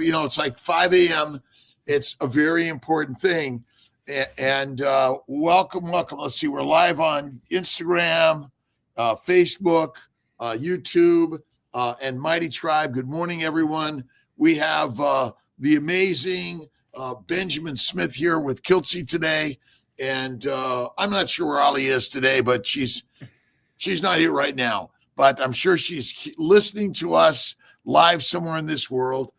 it's like 5 a.m. It's a very important thing. And welcome. Let's see. We're live on Instagram, Facebook, YouTube, and Mighty Tribe. Good morning, everyone. We have the amazing Benjamin Smith here with Kiltsy today. And I'm not sure where Ali is today, but she's not here right now. But I'm sure she's listening to us live somewhere in this world.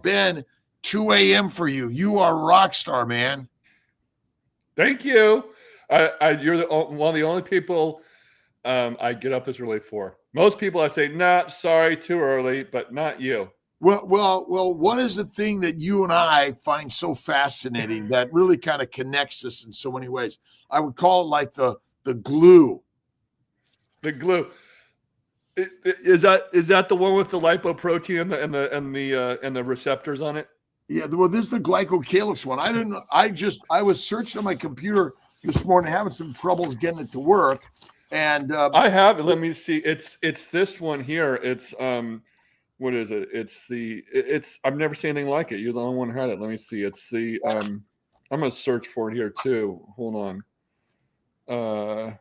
Ben, 2 a.m. for you. You are a rock star, man. Thank you. You're one of the only people I get up this early for. Most people I say, nah, sorry, too early, but not you. Well, what is the thing that you and I find so fascinating that really kind of connects us in so many ways? I would call it like the glue. The glue. Is that the one with the lipoprotein and the receptors on it? Yeah, well, this is the glycocalyx one. I didn't know. I was searching on my computer this morning, having some troubles getting it to work, and I have it. Let me see. It's this one here. It's what is it? It's I've never seen anything like it. You're the only one who had it. Let me see. It's the I'm gonna search for it here too. Hold on.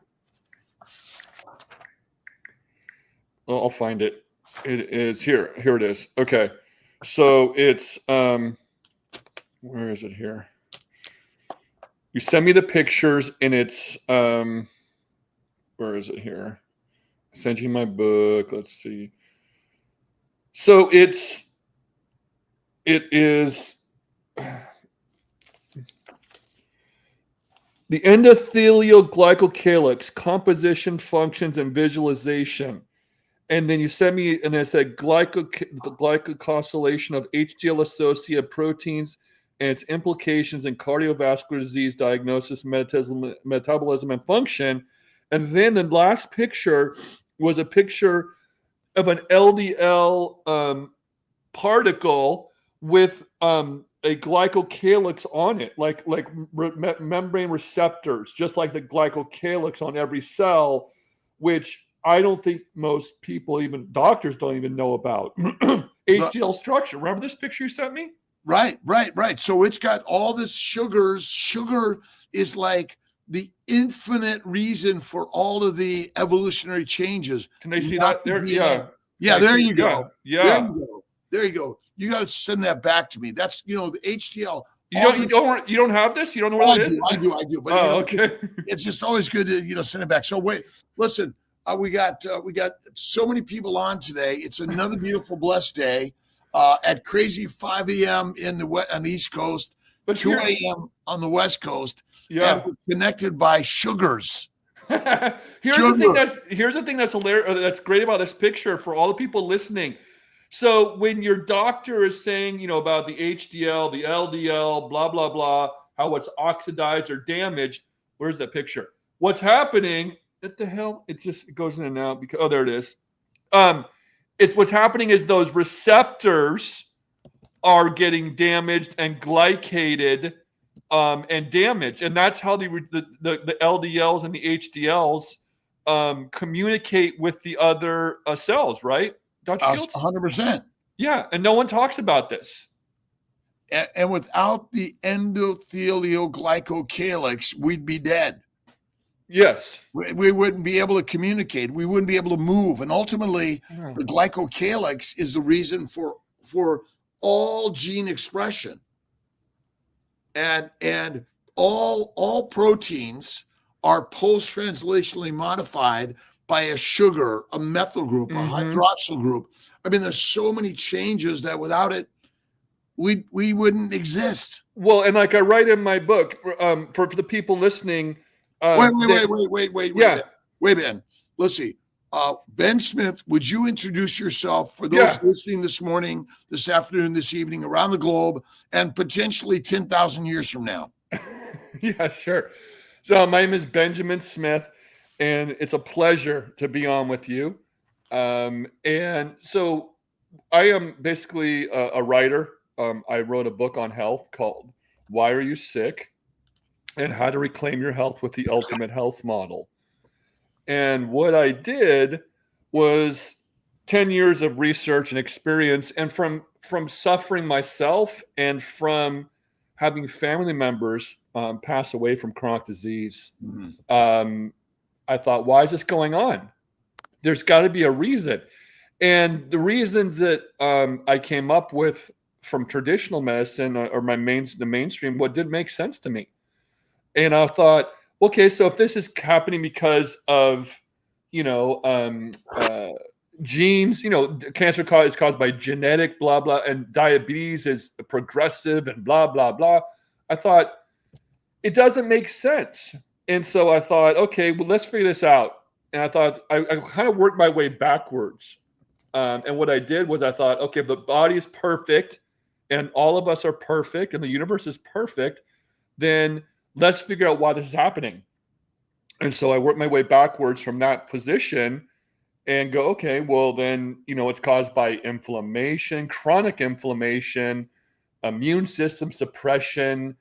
I'll find it. It is here. Here it is. Okay. So it's where is it here? You send me the pictures and it's where is it here? I sent you my book. Let's see. So it is the endothelial glycocalyx composition, functions, and visualization. And then you sent me, and it said glycosylation of HDL-associated proteins and its implications in cardiovascular disease diagnosis, metabolism, and function. And then the last picture was a picture of an LDL particle with a glycocalyx on it, like membrane receptors, just like the glycocalyx on every cell, which I don't think most people, even doctors, don't even know about. HDL structure. Remember this picture you sent me? Right. So it's got all this sugars. Sugar is like the infinite reason for all of the evolutionary changes. Can they see that? There, yeah. There you go. Yeah. There you go. You got to send that back to me. That's the HDL. You don't have this? You don't know what it is? I do. But okay. It's just always good to send it back. So wait, listen. We got so many people on today. It's another beautiful, blessed day at crazy 5 a.m. on the East Coast, but 2 a.m. on the West Coast. Yeah, and we're connected by sugars. Here's the thing that's hilarious. That's great about this picture for all the people listening. So when your doctor is saying, about the HDL, the LDL, blah blah blah, how it's oxidized or damaged, where's that picture? What's happening? What the hell? It goes in and out because there it is. It's what's happening is those receptors are getting damaged and glycated and damaged, and that's how the LDLs and the HDLs communicate with the other cells, right, Dr. Fields? 100%. Yeah, and no one talks about this. And without the endothelial glycocalyx, we'd be dead. Yes. We wouldn't be able to communicate. We wouldn't be able to move. And ultimately, the glycocalyx is the reason for all gene expression. And all proteins are post-translationally modified by a sugar, a methyl group, a hydroxyl group. I mean, there's so many changes that without it, we wouldn't exist. Well, and like I write in my book, for the people listening, wait, Ben. Let's see. Ben Smith, would you introduce yourself for those listening this morning, this afternoon, this evening, around the globe, and potentially 10,000 years from now? Yeah, sure. So my name is Benjamin Smith, and it's a pleasure to be on with you. And so I am basically a writer. I wrote a book on health called Why Are You Sick? And How to Reclaim Your Health with the Ultimate Health Model. And what I did was 10 years of research and experience. And from from suffering myself and from having family members pass away from chronic disease. I thought, why is this going on? There's got to be a reason. And the reasons that I came up with from traditional medicine or the mainstream, what did make sense to me. And I thought, okay, so if this is happening because of, genes, cancer is caused by genetic blah, blah, and diabetes is progressive and blah, blah, blah. I thought it doesn't make sense. And so I thought, okay, well, let's figure this out. And I thought I kind of worked my way backwards. And what I did was I thought, okay, if the body is perfect and all of us are perfect and the universe is perfect, then let's figure out why this is happening. And so I worked my way backwards from that position and go, okay, well then, it's caused by inflammation, chronic inflammation, immune system suppression,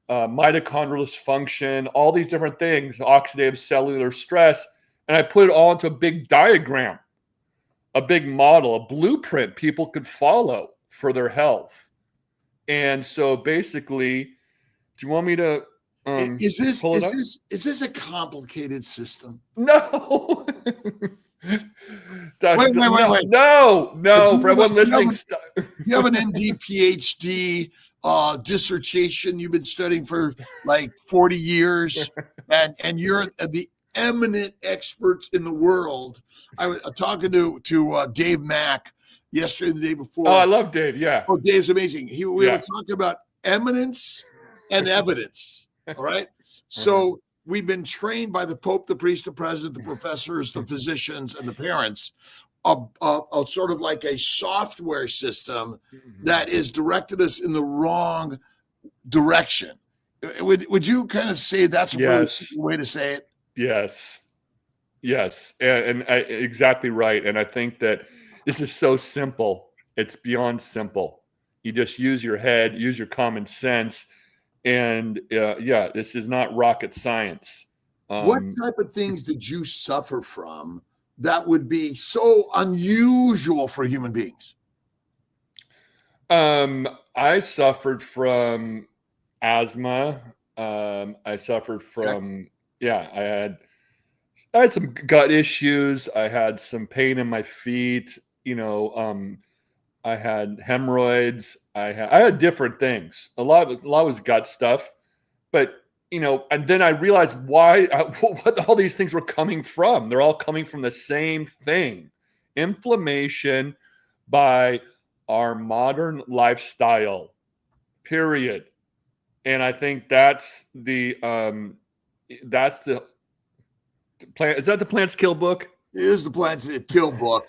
mitochondrial dysfunction, all these different things, oxidative cellular stress. And I put it all into a big diagram, a big model, a blueprint people could follow for their health. And so basically, do you want me to is this a complicated system? No. Wait. No. For everyone listening, you have an MD, PhD, dissertation you've been studying for like 40 years, and you're the eminent experts in the world. I was talking to Dave Mack yesterday, the day before. Oh, I love Dave. Yeah. Oh, Dave's amazing. We were talking about eminence and evidence. All right. So we've been trained by the Pope, the priest, the president, the professors, the physicians, and the parents, a sort of like a software system that is directed us in the wrong direction. Would you kind of say that's a really simple way to say it? Yes. And exactly right. And I think that this is so simple. It's beyond simple. You just use your head, use your common sense. And this is not rocket science. What type of things did you suffer from that would be so unusual for human beings? I suffered from asthma. I suffered from, I had some gut issues. I had some pain in my feet. I had hemorrhoids. I had different things. A lot was gut stuff, but and then I realized what all these things were coming from. They're all coming from the same thing: inflammation by our modern lifestyle. Period. And I think that's the plant. Is that the Plants Kill book? It is the Plants Kill book.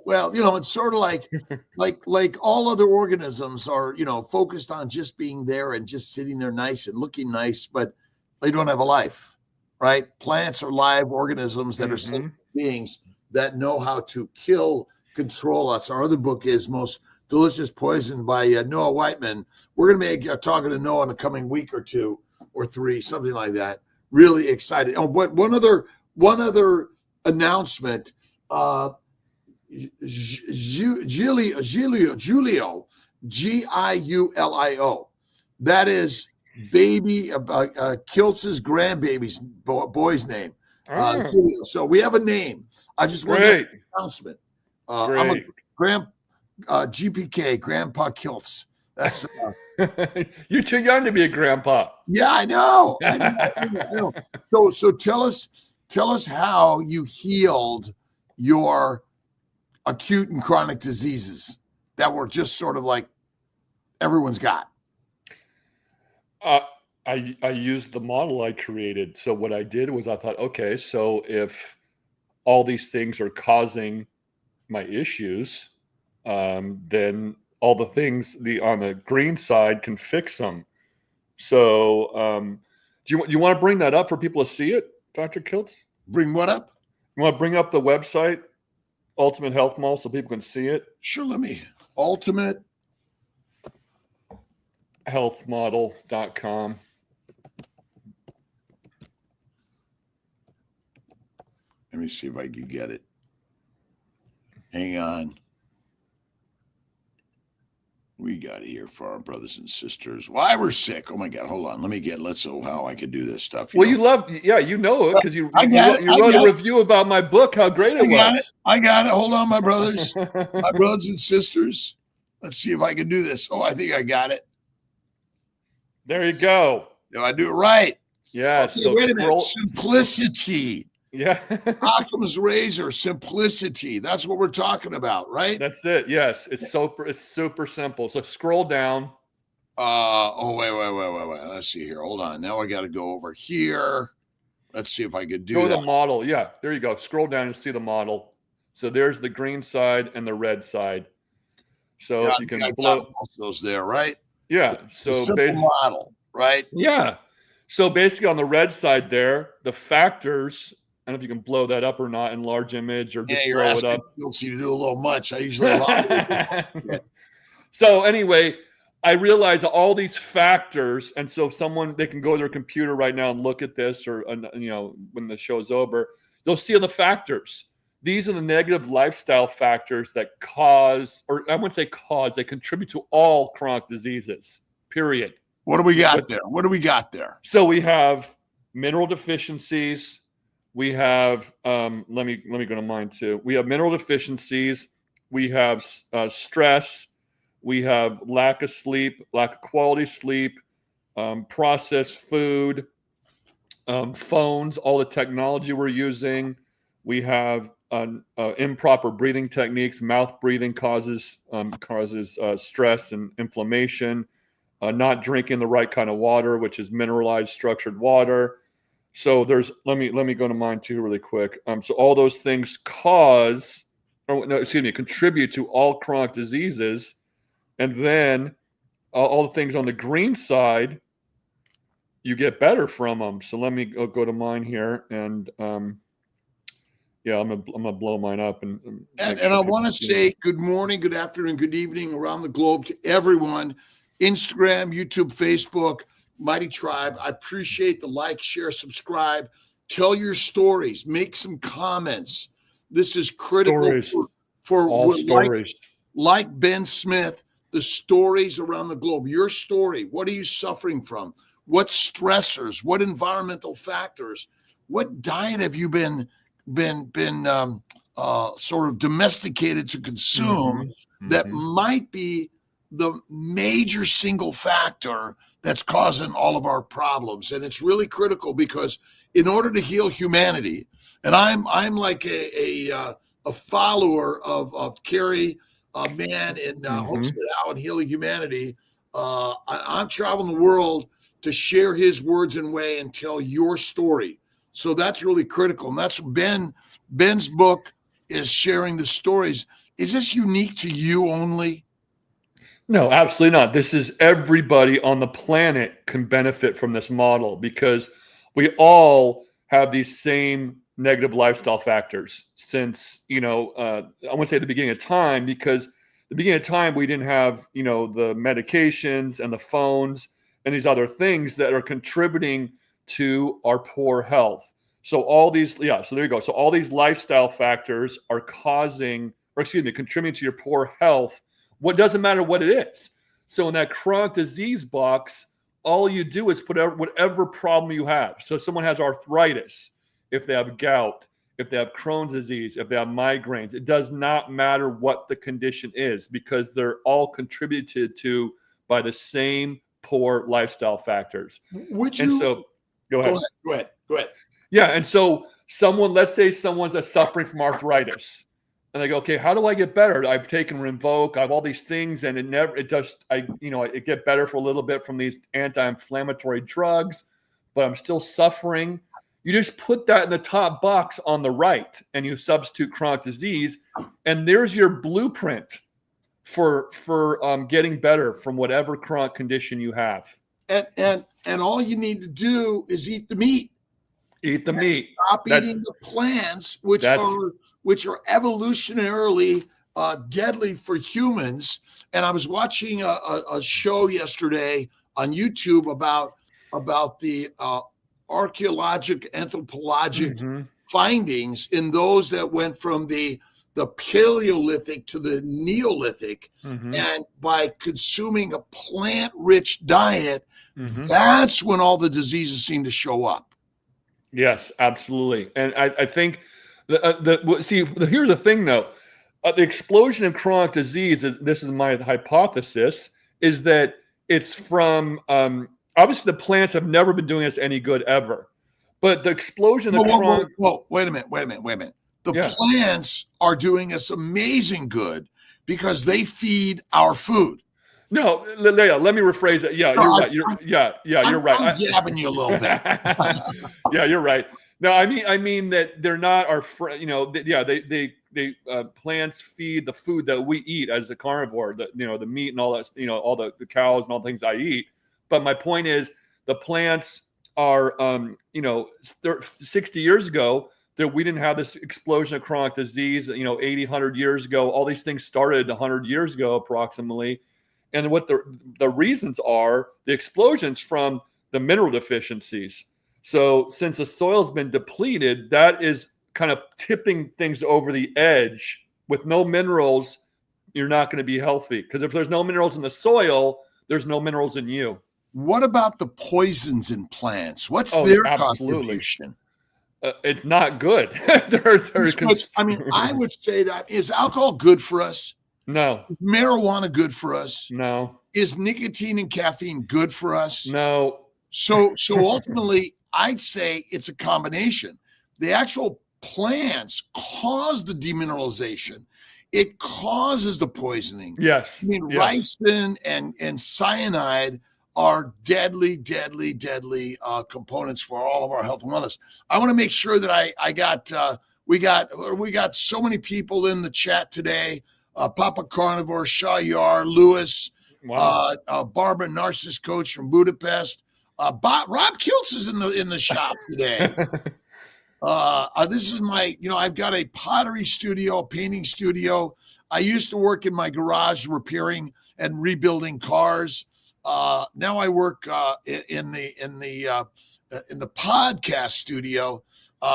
Well, it's sort of like all other organisms are, focused on just being there and just sitting there nice and looking nice, but they don't have a life, right? Plants are live organisms that are sentient beings that know how to kill, control us. Our other book is Most Delicious Poison by Noah Whiteman. We're going to be talking to Noah in the coming week or two or three, something like that. Really excited. Oh, but one other announcement, Giulio, Giulio, that is baby Kiltz's grandbaby's boy's name. Giulio. So we have a name. I just want to announcement. I'm a GPK, Grandpa Kiltz. That's you're too young to be a grandpa. Yeah, I know. So tell us how you healed your acute and chronic diseases that were just sort of like everyone's got. I used the model I created. So what I did was I thought, okay, so if all these things are causing my issues, then all the things on the green side can fix them. So do you want to bring that up for people to see it, Dr. Kiltz? Bring what up? You want to bring up the website, Ultimate Health Model, so people can see it? Sure, Ultimate healthmodel.com. Let me see if I can get it. Hang on. we got here for our brothers and sisters? Why we're sick? Oh my God! Hold on. Let's know how I can do this stuff. You love, you know it because you wrote a review about my book. How great it was! I got it. Hold on, my brothers, my brothers and sisters. Let's see if I can do this. Oh, I think I got it. There you go. Do I do it right? Yes. Okay, so wait a minute. Simplicity. Yeah. Occam's razor, simplicity. That's what we're talking about, right? That's it. Yes. It's super simple. So scroll down. Wait. Let's see here. Hold on. Now I got to go over here. Let's see if I could do that. Go to the model. Yeah. There you go. Scroll down and see the model. So there's the green side and the red side. So if you can blow those there, right? Yeah. So simple model, right? Yeah. So basically on the red side there, the factors, I don't know if you can blow that up or not in large image or just throw it up. You'll see you do a little much. I usually So anyway, I realize all these factors, and so they can go to their computer right now and look at this, or when the show's over, they'll see the factors. These are the negative lifestyle factors that cause, or I wouldn't say cause, they contribute to all chronic diseases, period. What do we got there? So we have mineral deficiencies. We have, let me go to mine too. We have mineral deficiencies. We have stress. We have lack of sleep, lack of quality sleep, processed food, phones, all the technology we're using. We have improper breathing techniques. Mouth breathing causes stress and inflammation. Not drinking the right kind of water, which is mineralized, structured water. So let me go to mine too really quick. So all those things contribute to all chronic diseases. And then all the things on the green side, you get better from them. So let me go to mine here, and I'm gonna blow mine up and I want to say good morning, good afternoon, good evening around the globe to everyone. Instagram, YouTube, Facebook, Mighty Tribe. I appreciate the like, share, subscribe. Tell your stories. Make some comments. This is critical for all stories. Like Ben Smith. The stories around the globe, your story. What are you suffering from? What stressors? What environmental factors? What diet have you been sort of domesticated to consume that might be the major single factor that's causing all of our problems? And it's really critical because in order to heal humanity, and I'm like a follower of Carrie. Man in Homestead Out and Healing Humanity. I'm traveling the world to share his words and way and tell your story. So that's really critical. And that's Ben's book is sharing the stories. Is this unique to you only? No, absolutely not. This is everybody on the planet can benefit from this model because we all have these same negative lifestyle factors since, I want to say the beginning of time, because the beginning of time, we didn't have, the medications and the phones and these other things that are contributing to our poor health. So all these, so there you go. So all these lifestyle factors are contributing to your poor health. What doesn't matter what it is. So in that chronic disease box, all you do is put whatever problem you have. So if someone has arthritis, if they have gout, if they have Crohn's disease, if they have migraines, it does not matter what the condition is because they're all contributed to by the same poor lifestyle factors. Go ahead. Yeah, and so let's say someone's suffering from arthritis, and they go, okay, how do I get better? I've taken Rinvoq, I have all these things, and it get better for a little bit from these anti-inflammatory drugs, but I'm still suffering. You just put that in the top box on the right and you substitute chronic disease. And there's your blueprint for getting better from whatever chronic condition you have. And all you need to do is eat the meat. Stop eating the plants, which are evolutionarily deadly for humans. And I was watching a show yesterday on YouTube about the archaeologic, anthropologic findings in those that went from the the Paleolithic to the Neolithic. Mm-hmm. And by consuming a plant-rich diet, Mm-hmm. that's when all the diseases seem to show up. Yes, absolutely. And I think here's the thing though. The explosion of chronic disease, this is my hypothesis, is that it's from, obviously the plants have never been doing us any good ever. But the explosion of chronic... Whoa, wait a minute. The plants are doing us amazing good because they feed our food. No, Leah, let me rephrase that. Yeah, you're right. You're right. I'm jabbing you a little bit. Yeah, you're right. No, I mean that they're not our friend. You know, they plants feed the food that we eat as a carnivore. The meat and all that. You know, all the cows and all the things I eat. But my point is, the plants are, 60 years ago that we didn't have this explosion of chronic disease. 80, 100 years ago, all these things started 100 years ago, approximately. And what the reasons are, the explosions from the mineral deficiencies. So since the soil's been depleted, that is kind of tipping things over the edge. With no minerals, you're not going to be healthy. Because if there's no minerals in the soil, there's no minerals in you. What about the poisons in plants? What's their contribution? It's not good. I would say that, is alcohol good for us? No. Is marijuana good for us? No. Is nicotine and caffeine good for us? No. So ultimately, I'd say it's a combination. The actual plants cause the demineralization. It causes the poisoning. Yes. Ricin and cyanide are deadly components for all of our health and wellness. I want to make sure that we got so many people in the chat today. Papa Carnivore, Shaw Yar, Lewis, wow. Barbara, Narcissist Coach from Budapest. Rob Kiltz is in the shop today. This is my, I've got a pottery studio, a painting studio. I used to work in my garage repairing and rebuilding cars. Now I work in the podcast studio,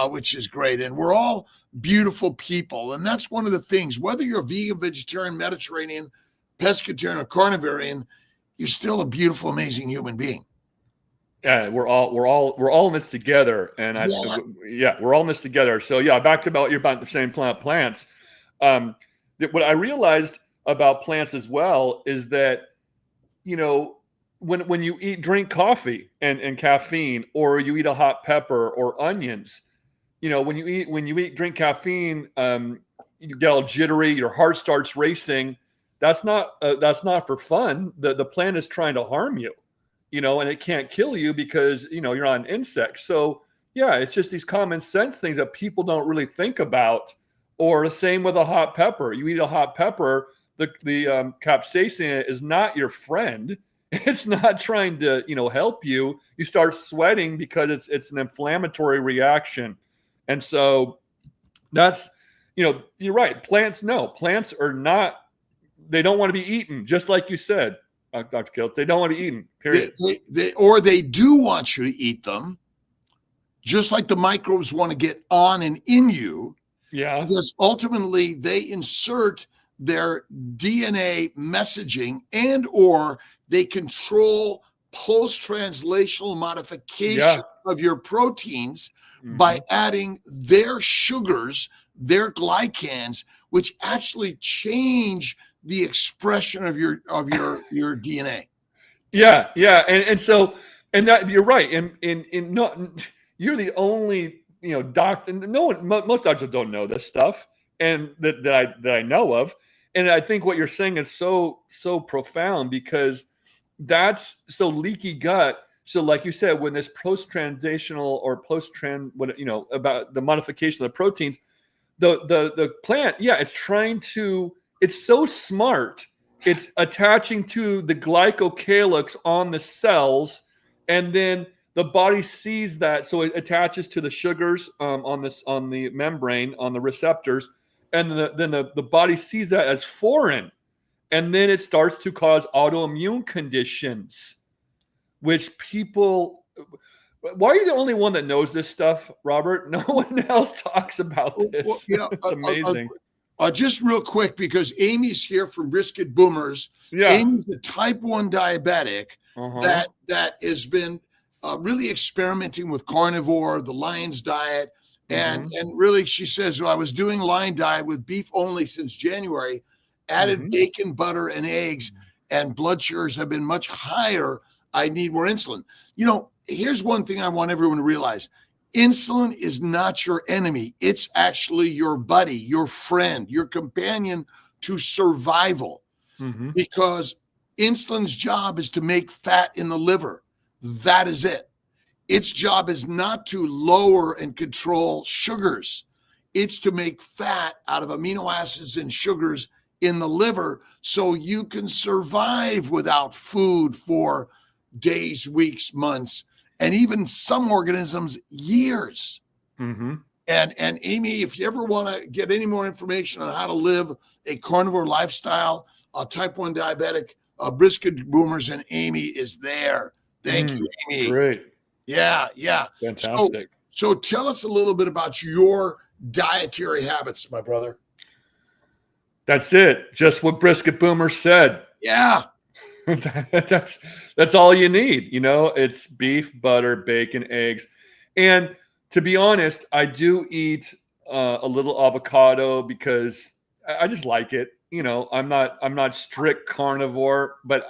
which is great. And we're all beautiful people. And that's one of the things, whether you're a vegan, vegetarian, Mediterranean, pescatarian, or carnivorian, you're still a beautiful, amazing human being. Yeah, we're all in this together. And we're all in this together. So back to you're about the same plants. What I realized about plants as well is that, when you drink coffee and caffeine, or you eat a hot pepper or onions, when you drink caffeine, you get all jittery, your heart starts racing. That's not for fun. The plant is trying to harm you, and it can't kill you because you're not an insect. So it's just these common sense things that people don't really think about. Or the same with a hot pepper. You eat a hot pepper, the capsaicin is not your friend. It's not trying to, help you. You start sweating because it's an inflammatory reaction. And so that's, you're right. Plants are not, they don't want to be eaten. Just like you said, Dr. Kiltz, they don't want to be eaten, period. They do want you to eat them, just like the microbes want to get on and in you. Yeah. Because ultimately they insert their DNA messaging or they control post-translational modification of your proteins by adding their sugars, their glycans, which actually change the expression of your DNA. Yeah. And that you're right. And no, you're the only doctor. No one, most doctors don't know this stuff, and that I know of. And I think what you're saying is so profound, because that's so leaky gut. So like you said, when this post-translational or about the modification of the proteins, the plant, it's so smart. It's attaching to the glycocalyx on the cells, and then the body sees that, so it attaches to the sugars on the membrane, on the receptors, and then the body sees that as foreign, and then it starts to cause autoimmune conditions, which people. Why are you the only one that knows this stuff, Robert? No one else talks about this. It's amazing. Just real quick, because Amy's here from Brisket Boomers. Yeah. Amy's a type 1 diabetic that has been really experimenting with carnivore, the Lion's diet. And really, she says, well, I was doing Lion diet with beef only since January, added bacon, butter, and eggs, and blood sugars have been much higher. I need more insulin. Here's one thing I want everyone to realize. Insulin is not your enemy. It's actually your buddy, your friend, your companion to survival, because insulin's job is to make fat in the liver. That is it. Its job is not to lower and control sugars. It's to make fat out of amino acids and sugars in the liver so you can survive without food for days, weeks, months, and even some organisms years. And Amy, if you ever want to get any more information on how to live a carnivore lifestyle, type 1 diabetic, Brisket Boomers and Amy is there. Thank you, Amy. Great. Yeah. Fantastic. So tell us a little bit about your dietary habits, my brother. That's it. Just what Brisket Boomer said. Yeah. That's all you need. It's beef, butter, bacon, eggs. And to be honest, I do eat a little avocado because I just like it. I'm not strict carnivore, but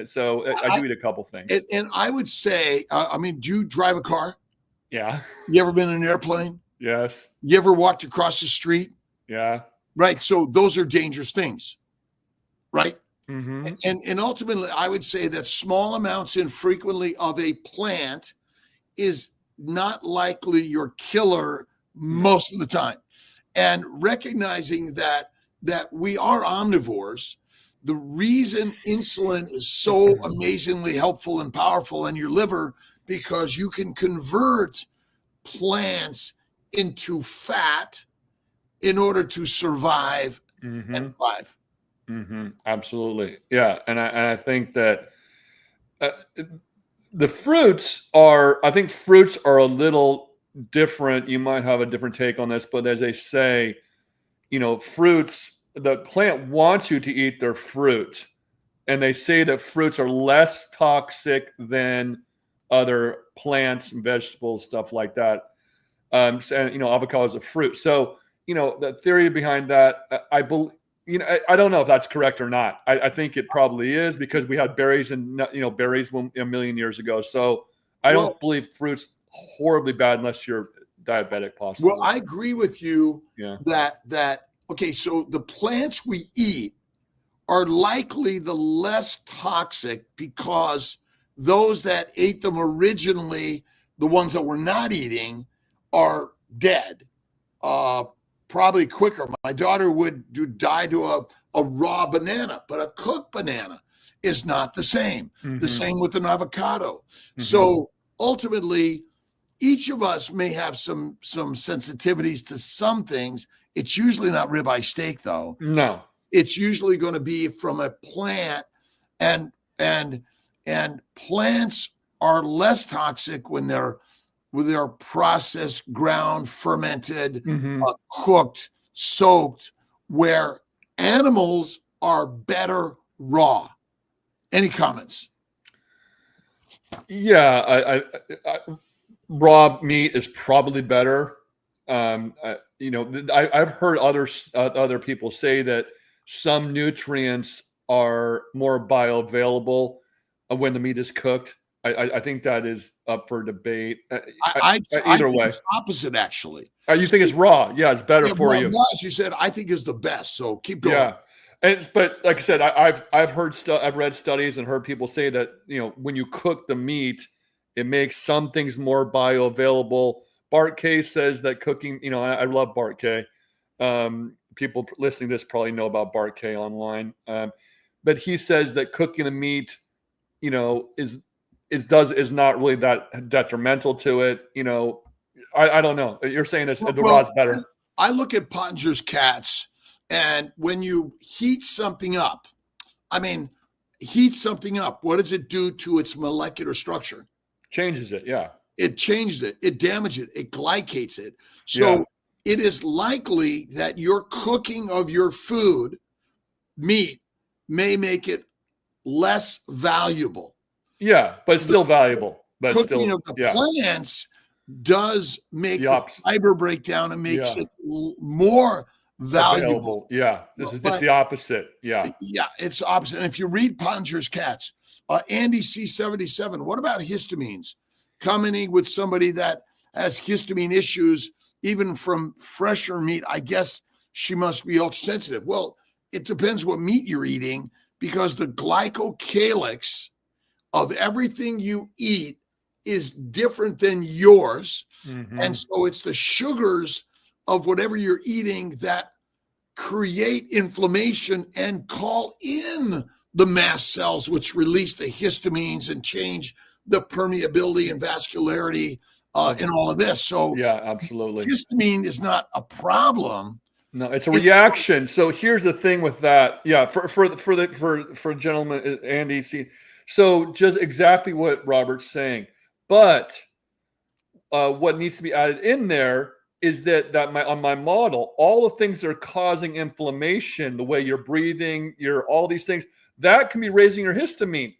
so I do eat a couple things. And I would say, do you drive a car? Yeah. You ever been in an airplane? Yes. You ever walked across the street? Yeah. Right. So those are dangerous things, right? Mm-hmm. And ultimately, I would say that small amounts infrequently of a plant is not likely your killer most of the time. And recognizing that we are omnivores, the reason insulin is so amazingly helpful and powerful in your liver, because you can convert plants into fat in order to survive and thrive. Absolutely. Yeah. And I think that the fruits are a little different. You might have a different take on this, but as they say, fruits, the plant wants you to eat their fruit. And they say that fruits are less toxic than other plants and vegetables, stuff like that. And avocado is a fruit. So, the theory behind that, I believe, I don't know if that's correct or not. I think it probably is, because we had berries and berries a million years ago. So I don't believe fruit's horribly bad unless you're diabetic, possibly. Well, I agree with you. Yeah. Okay, so the plants we eat are likely the less toxic because those that ate them originally, the ones that we're not eating, are dead. Probably quicker. My daughter would die to a raw banana, but a cooked banana is not the same. The same with an avocado. So ultimately, each of us may have some sensitivities to some things. It's usually not ribeye steak, though. No, it's usually going to be from a plant, and plants are less toxic when they're processed, ground, fermented, cooked, soaked, where animals are better raw. Any comments? Yeah, I raw meat is probably better. I've heard other people say that some nutrients are more bioavailable when the meat is cooked. I think that is up for debate. I either think way, it's opposite, actually. You think it's raw? Yeah, it's better for you. Raw, as you said, I think is the best. So keep going. Yeah, but like I said, I've read studies and heard people say that when you cook the meat, it makes some things more bioavailable. Bart K says that cooking. I love Bart K. People listening to this probably know about Bart K online, but he says that cooking the meat, is not really that detrimental to it. I don't know. You're saying the raw's better. I look at Pottinger's cats, and when you heat something up, what does it do to its molecular structure? Changes it, yeah. It changes it. It damages it. It glycates it. So it is likely that your cooking of your food, meat, may make it less valuable. Yeah, but it's still valuable. But Cooking still, of the plants does make the fiber breakdown and makes it more valuable. Yeah, this is just the opposite. Yeah, it's opposite. And if you read Pottinger's Cats, Andy C77, what about histamines? Commenting with somebody that has histamine issues, even from fresher meat, I guess she must be ultra sensitive. Well, it depends what meat you're eating, because the glycocalyx of everything you eat is different than yours. And so it's the sugars of whatever you're eating that create inflammation and call in the mast cells, which release the histamines and change the permeability and vascularity in all of this. So yeah, absolutely. Histamine is not a problem. No, it's a reaction. So here's the thing with that. Yeah, for gentlemen, Andy, see, so just exactly what Robert's saying. But what needs to be added in there is that on my model, all the things that are causing inflammation, the way you're breathing, all these things, that can be raising your histamine.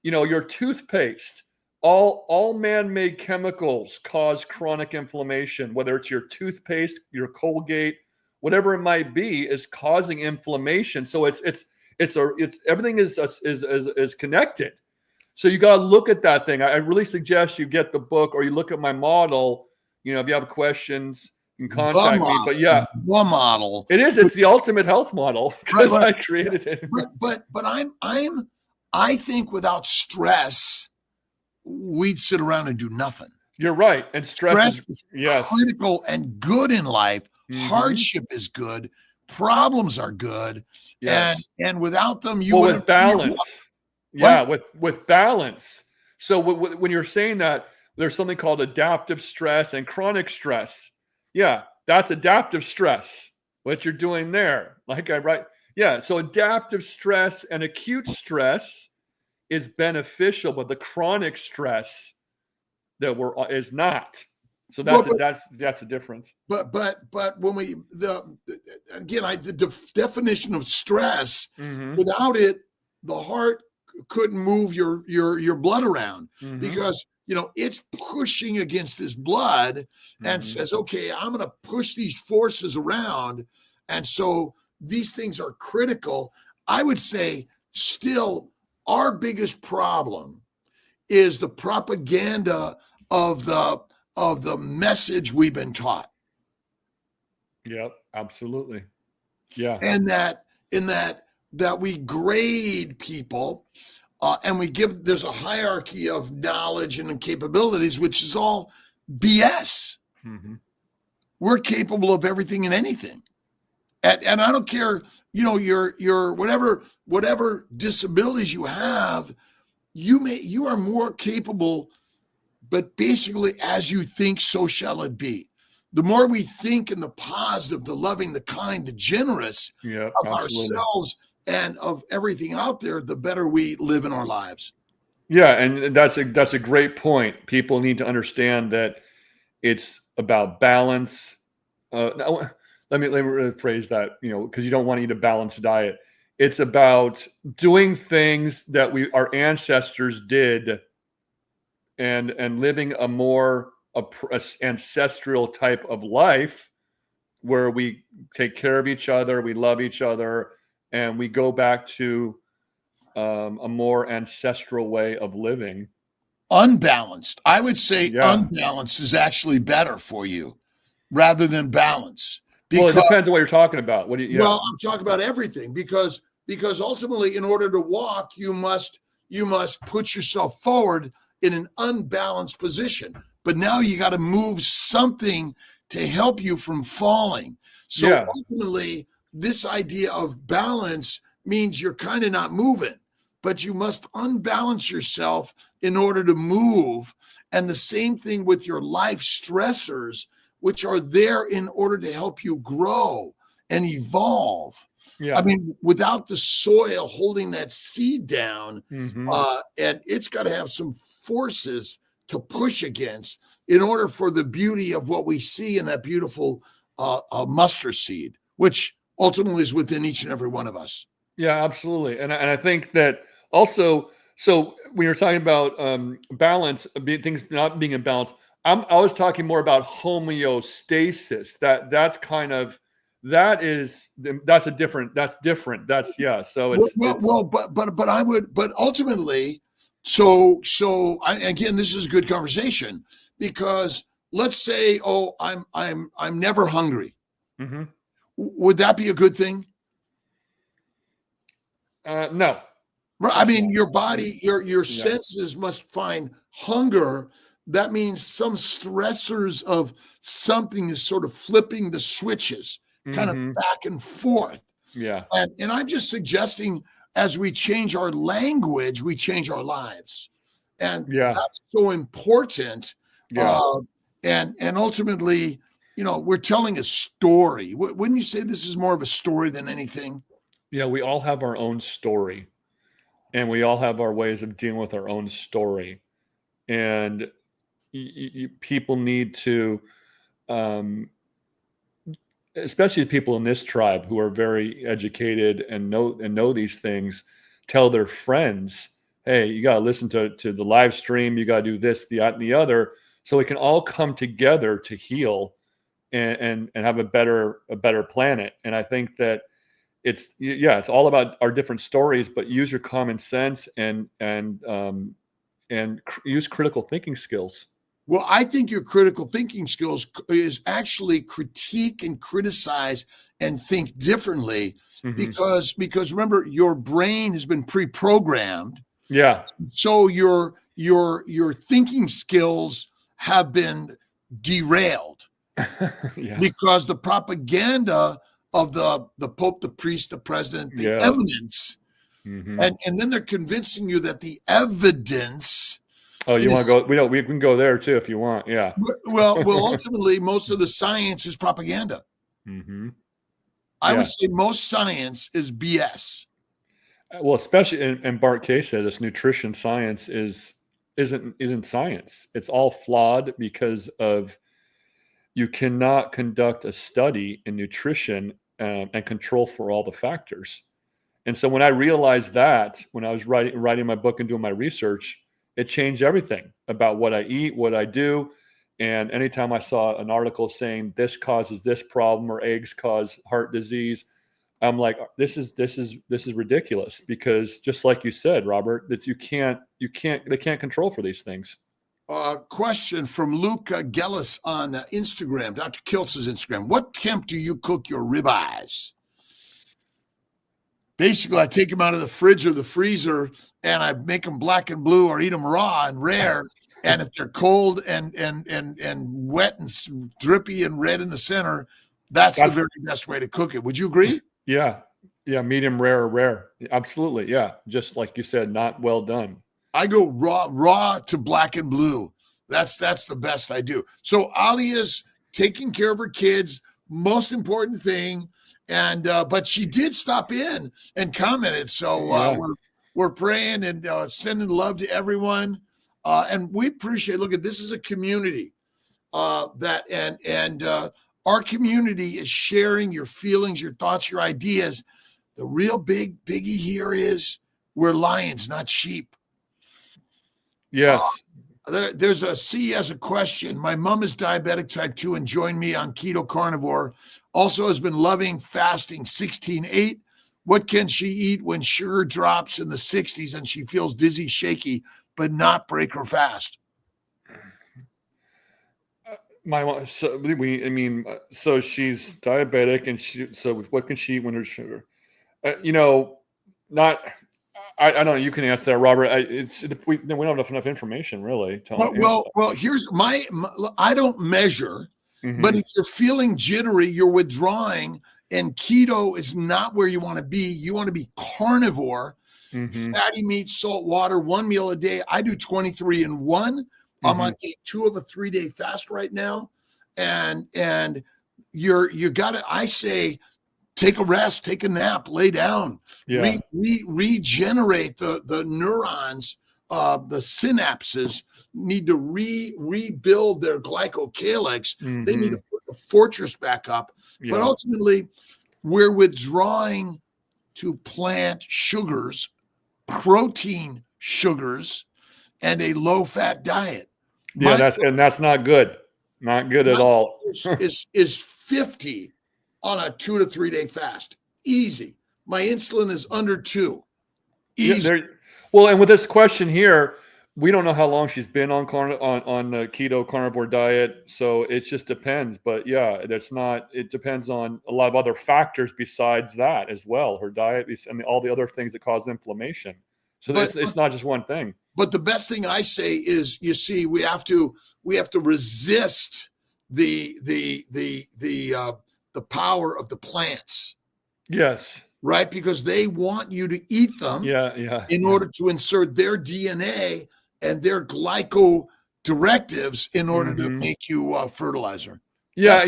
Your toothpaste, all man-made chemicals cause chronic inflammation, whether it's your toothpaste, your Colgate, whatever it might be, is causing inflammation. So it's everything is connected. So you got to look at that thing. I really suggest you get the book, or you look at my model. If you have questions, you can contact me. But yeah, the model. It's the ultimate health model, because I created it. But I think without stress, we'd sit around and do nothing. You're right. And stress is critical and good in life. Hardship is good. Problems are good. Yes. And without them, you with balance. Yeah, with balance. So when you're saying that, there's something called adaptive stress and chronic stress. Yeah, that's adaptive stress, what you're doing there. Yeah, so adaptive stress and acute stress is beneficial, but the chronic stress is not. So that's the difference. But when the definition of stress, without it, the heart couldn't move your blood around, because it's pushing against this blood and says, okay, I'm going to push these forces around. And so these things are critical. I would say still our biggest problem is the propaganda of the message we've been taught. Yep, absolutely. Yeah. And that we grade people and there's a hierarchy of knowledge and capabilities, which is all BS. We're capable of everything and anything. And I don't care, your whatever disabilities you have, you are more capable, but basically as you think, so shall it be. The more we think in the positive, the loving, the kind, the generous of ourselves and of everything out there, the better we live in our lives. Yeah, and that's a great point. People need to understand that it's about balance. Now, let me rephrase that, because you don't want to eat a balanced diet. It's about doing things that our ancestors did, and living a more ancestral type of life where we take care of each other, we love each other, and we go back to a more ancestral way of living. Unbalanced. I would say unbalanced is actually better for you rather than balance. Well, it depends on what you're talking about. Well, I'm talking about everything, because ultimately, in order to walk, you must put yourself forward in an unbalanced position. But now you got to move something to help you from falling. So ultimately, this idea of balance means you're kind of not moving, but you must unbalance yourself in order to move. And the same thing with your life stressors, which are there in order to help you grow and evolve. Yeah. I mean, without the soil holding that seed down, and it's got to have some forces to push against in order for the beauty of what we see in that beautiful a mustard seed, which ultimately is within each and every one of us. Yeah, absolutely. And I think that also, so when you're talking about balance, things not being in balance, I was talking more about homeostasis. That's different. Yeah. So But ultimately, again, this is a good conversation, because let's say, oh, I'm never hungry. Mm-hmm. Would that be a good thing? No. I mean, your body, your senses must find hunger. That means some stressors of something is sort of flipping the switches, kind of back and forth. Yeah. And I'm just suggesting, as we change our language, we change our lives. And that's so important. Yeah. And ultimately, we're telling a story. Wouldn't you say this is more of a story than anything? Yeah, we all have our own story, and we all have our ways of dealing with our own story. And people need to, especially people in this tribe who are very educated and know these things, tell their friends, hey, you got to listen to the live stream. You got to do this, that, and the other, so we can all come together to heal and have a better planet. And I think that it's all about our different stories, but use your common sense and use critical thinking skills. Well, I think your critical thinking skills is actually critique and criticize and think differently, because remember, your brain has been pre-programmed. Yeah. So your thinking skills have been derailed because the propaganda of the Pope, the priest, the president, the eminence, and then they're convincing you that the evidence. Oh, you want to go? We can go there too if you want. Yeah. Well, ultimately, most of the science is propaganda. I would say most science is BS. Well, especially and Bart Kay said this: nutrition science isn't science. It's all flawed because of you cannot conduct a study in nutrition and control for all the factors. And so when I realized that, when I was writing my book and doing my research, it changed everything about what I eat, what I do. And anytime I saw an article saying this causes this problem or eggs cause heart disease, I'm like, this is ridiculous, because just like you said, Robert, that they can't control for these things. Question from Luke Gellis on Instagram, Dr. Kiltz's Instagram. What temp do you cook your ribeyes? Basically, I take them out of the fridge or the freezer and I make them black and blue, or eat them raw and rare. And if they're cold and wet and drippy and red in the center, that's the very best way to cook it. Would you agree? Yeah. Yeah. Medium rare or rare. Absolutely. Yeah. Just like you said, not well done. I go raw to black and blue. That's the best I do. So Alia's taking care of her kids, most important thing. And but she did stop in and commented. So we're praying and sending love to everyone. And we appreciate. Look, this is a community that our community is sharing your feelings, your thoughts, your ideas. The real biggie here is we're lions, not sheep. Yes. There's a C as a question. My mom is diabetic type 2 and joined me on keto carnivore. Also has been loving fasting 16/8. What can she eat when sugar drops in the 60s and she feels dizzy, shaky, but not break her fast? So she's diabetic, and so what can she eat when her sugar? I don't know. You can answer that, Robert. We don't have enough information, really. Well, here's my I don't measure, but if you're feeling jittery, you're withdrawing, and keto is not where you want to be. You want to be carnivore, fatty meat, salt water, one meal a day. I do 23 in 1. I'm on day 2 of a 3-day fast right now, and you got to. I say, take a rest, take a nap, lay down, regenerate the neurons the synapses need to rebuild their glycocalyx. Mm-hmm. They need to put the fortress back up. Yeah. But ultimately, we're withdrawing to plant sugars, protein sugars, and a low-fat diet. Yeah, that's not good. Not good at all. is 50 on a 2 to 3 day fast. Easy. My insulin is under 2. Easy. Yeah, well, and with this question here, we don't know how long she's been on the keto carnivore diet, so it just depends. But yeah, it depends on a lot of other factors besides that as well. Her diet and all the other things that cause inflammation. So it's not just one thing. But the best thing I say is, you see, we have to resist the power of the plants. Yes. Right? Because they want you to eat them in order to insert their DNA and their glyco directives in order to make you fertilizer. Yeah,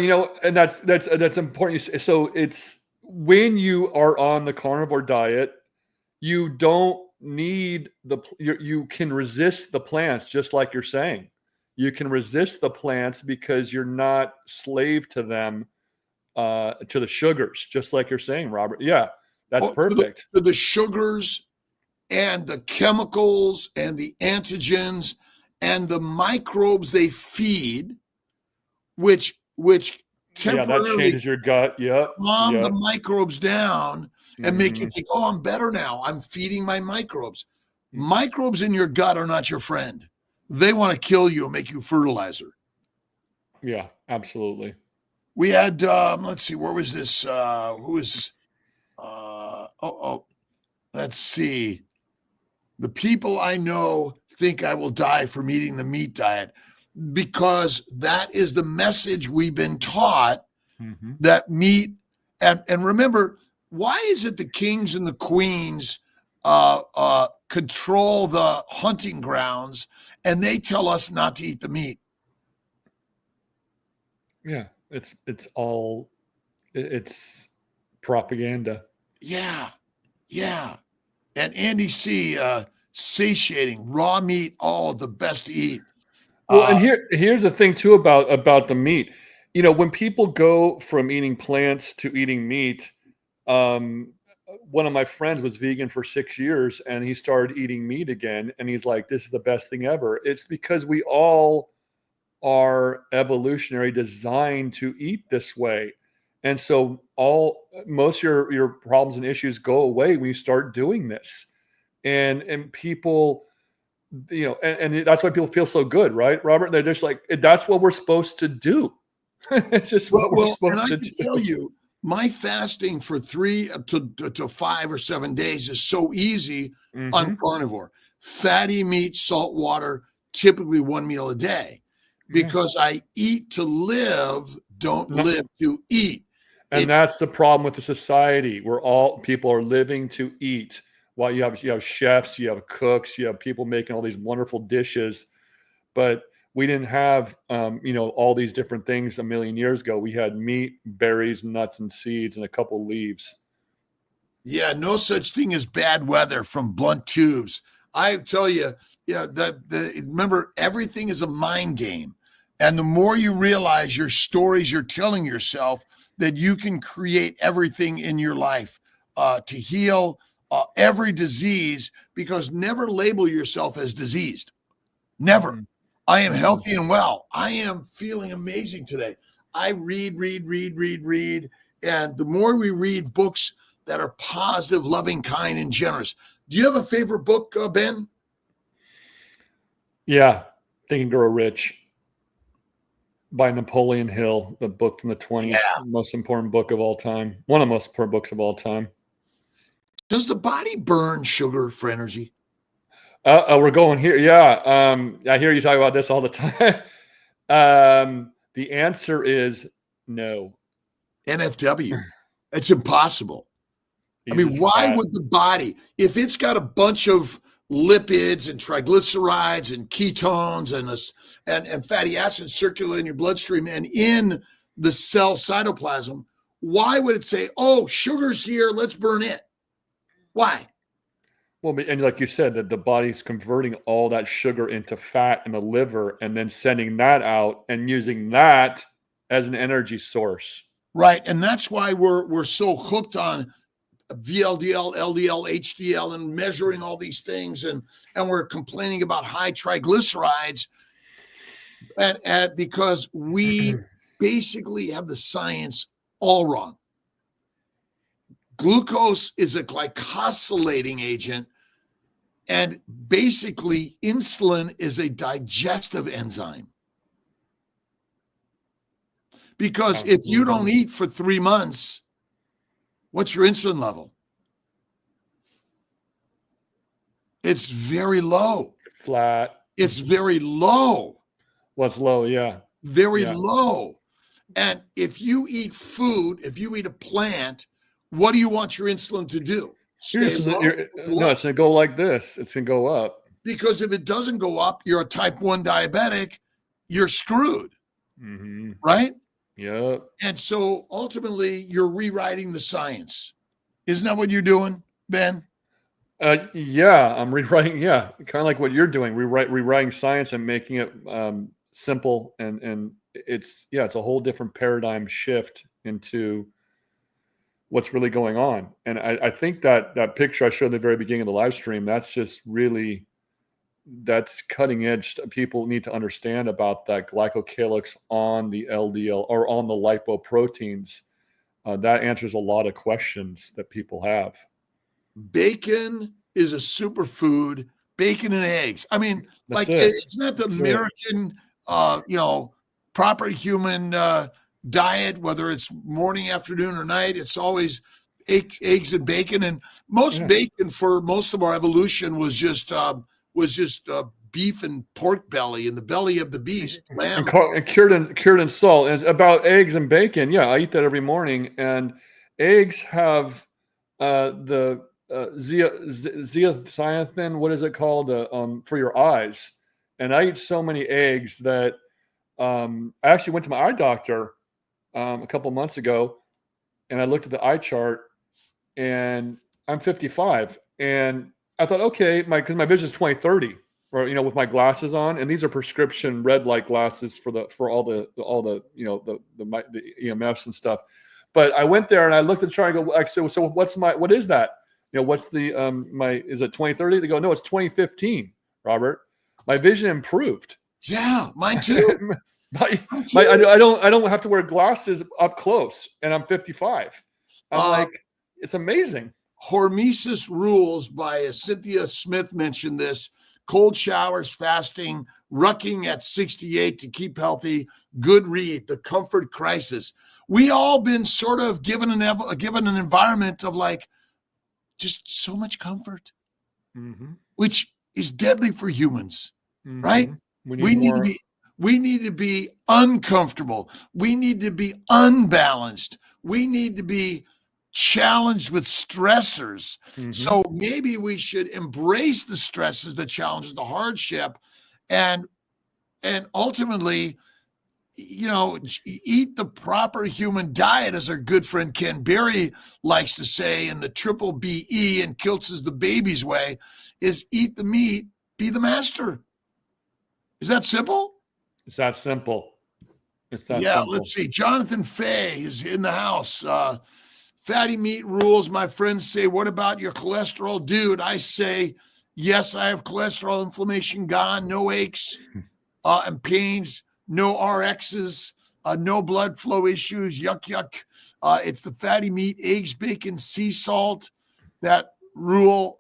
and that's important. So it's when you are on the carnivore diet, you don't need you can resist the plants, just like you're saying. You can resist the plants because you're not slave to them, to the sugars, just like you're saying, Robert. Yeah, that's perfect. To the sugars and the chemicals and the antigens and the microbes they feed, which temporarily that changes your gut. Calm the microbes down and make you think, oh, I'm better now. I'm feeding my microbes. Microbes in your gut are not your friend. They want to kill you and make you fertilizer. Yeah, absolutely. We had, let's see, where was this? Let's see. The people I know think I will die from eating the meat diet, because that is the message we've been taught, that meat. And remember, why is it the kings and the queens control the hunting grounds and they tell us not to eat the meat? Yeah, it's propaganda. Yeah. And Andy C, satiating, raw meat, the best to eat. Well, and here's the thing too about the meat. When people go from eating plants to eating meat, one of my friends was vegan for 6 years and he started eating meat again, and he's like, this is the best thing ever. It's because we all are evolutionary designed to eat this way. And so most of your problems and issues go away when you start doing this. And people, and that's why people feel so good, right, Robert? They're just like, that's what we're supposed to do. It's just what we're supposed to do. I can tell you, my fasting for 3 to 5 or 7 days is so easy on carnivore. Fatty meat, salt water, typically 1 meal a day, because I eat to live, don't live to eat. And that's the problem with the society. People are living to eat. While you have chefs, you have cooks, you have people making all these wonderful dishes, but we didn't have all these different things a million years ago. We had meat, berries, nuts, and seeds, and a couple leaves. Yeah, no such thing as bad weather from blunt tubes. I tell you, remember, everything is a mind game, and the more you realize your stories you're telling yourself, that you can create everything in your life to heal every disease, because never label yourself as diseased. Never. I am healthy and well. I am feeling amazing today. I read. And the more we read books that are positive, loving, kind, and generous. Do you have a favorite book, Ben? Yeah. Think and Grow Rich by Napoleon Hill, the book from the 20s, most important book of all time. One of the most important books of all time. Does the body burn sugar for energy? We're going here. Yeah. I hear you talk about this all the time. The answer is no. NFW. It's impossible. Why would the body, if it's got a bunch of lipids and triglycerides and ketones and fatty acids circulating in your bloodstream and in the cell cytoplasm, why would it say, oh, sugar's here, let's burn it? Why? Well, and like you said, that the body's converting all that sugar into fat in the liver and then sending that out and using that as an energy source. Right. And that's why we're so hooked on VLDL, LDL, HDL, and measuring all these things, and we're complaining about high triglycerides, and because we basically have the science all wrong. Glucose is a glycosylating agent, and basically insulin is a digestive enzyme. Because if you don't eat for 3 months, what's your insulin level? It's very low. Flat. It's very low. What's low? Yeah. Very low. And if you eat food, if you eat a plant, what do you want your insulin to do? No, it's going to go like this. It's going to go up. Because if it doesn't go up, you're a type 1 diabetic, you're screwed. Mm-hmm. Right? Yep. And so ultimately, you're rewriting the science. Isn't that what you're doing, Ben? Yeah, I'm rewriting. Yeah, kind of like what you're doing, rewriting science and making it simple. And it's a whole different paradigm shift into what's really going on. And I think that picture I showed at the very beginning of the live stream, that's just really, that's cutting edge. People need to understand about that glycocalyx on the LDL or on the lipoproteins. That answers a lot of questions that people have. Bacon is a superfood. Bacon and eggs. I mean, That's it's not the American, proper human diet, whether it's morning, afternoon, or night. It's always eggs and bacon. And bacon for most of our evolution was just beef and pork belly and the belly of the beast, lamb. And cured in salt. And it's about eggs and bacon. Yeah, I eat that every morning. And eggs have the zeaxanthin, what is it called, for your eyes. And I eat so many eggs that I actually went to my eye doctor a couple months ago, and I looked at the eye chart, and I'm 55, and I thought, okay, because my vision is 20/30, or with my glasses on, and these are prescription red light glasses for all the the EMFs and stuff. But I went there and I looked at the chart and I go, so what is that? What's the is it 20/30? They go, no, it's 20/15, Robert. My vision improved. Yeah, mine too. I don't have to wear glasses up close, and I'm 55. I'm it's amazing. Hormesis Rules by Cynthia Smith mentioned this. Cold showers, fasting, rucking at 68 to keep healthy. Good read, The Comfort Crisis. We all been sort of given an environment of just so much comfort, which is deadly for humans, right? We need to be uncomfortable. We need to be unbalanced. We need to be challenged with stressors. So maybe we should embrace the stresses, the challenges, the hardship, and ultimately, eat the proper human diet, as our good friend Ken Berry likes to say, in the triple BE and Kiltz's The Baby's Way, is eat the meat, be the master. Is that simple? It's that simple. Let's see. Jonathan Fay is in the house. Fatty meat rules. My friends say, what about your cholesterol? Dude, I say, yes, I have cholesterol, inflammation gone, no aches and pains, no RXs, no blood flow issues, yuck. It's the fatty meat, eggs, bacon, sea salt, that rule,